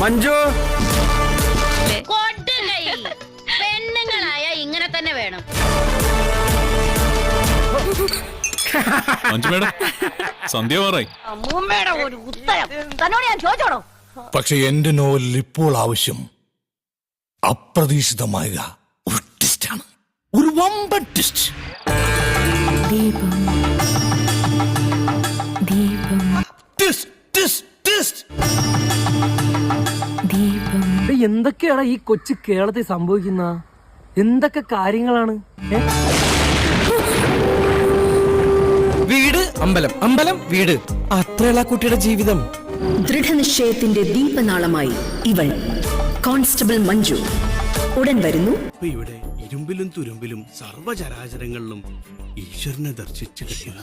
മഞ്ജു പെണ്ണുങ്ങളായ ഇങ്ങനെ തന്നെ വേണം. മഞ്ജു മേഡം, സന്ധ്യ മാറായി. അമ്മൂമ്മയുടെ ഒരു ഉത്തരം തന്നോട് ഞാൻ ചോദിച്ചോളൂ. പക്ഷെ എന്റെ നോവലിൽ ഇപ്പോൾ ആവശ്യം അപ്രതീക്ഷിതമായ ഒരു ട്വിസ്റ്റാണ്, ഒരു വമ്പൻ ട്വിസ്റ്റ്. എന്തൊക്കെയാണ് ഈ കൊച്ചു കേരളത്തിൽ സംഭവിക്കുന്ന? എന്തൊക്കെ കാര്യങ്ങളാണ്? വീട് അമ്പലം, അമ്പലം വീട്, അത്രയുള്ള കുട്ടിയുടെ ജീവിതം. ദൃഢനിശ്ചയത്തിന്റെ ദീപനാളമായി ഇവൾ കോൺസ്റ്റബിൾ മഞ്ജു ഉടൻ വരുന്നു. ഇവിടെ ഇരുമ്പിലും തുരുമ്പിലും സർവചരാചരങ്ങളിലും ഈശ്വരനെ ദർശിച്ചു കഴിയുക.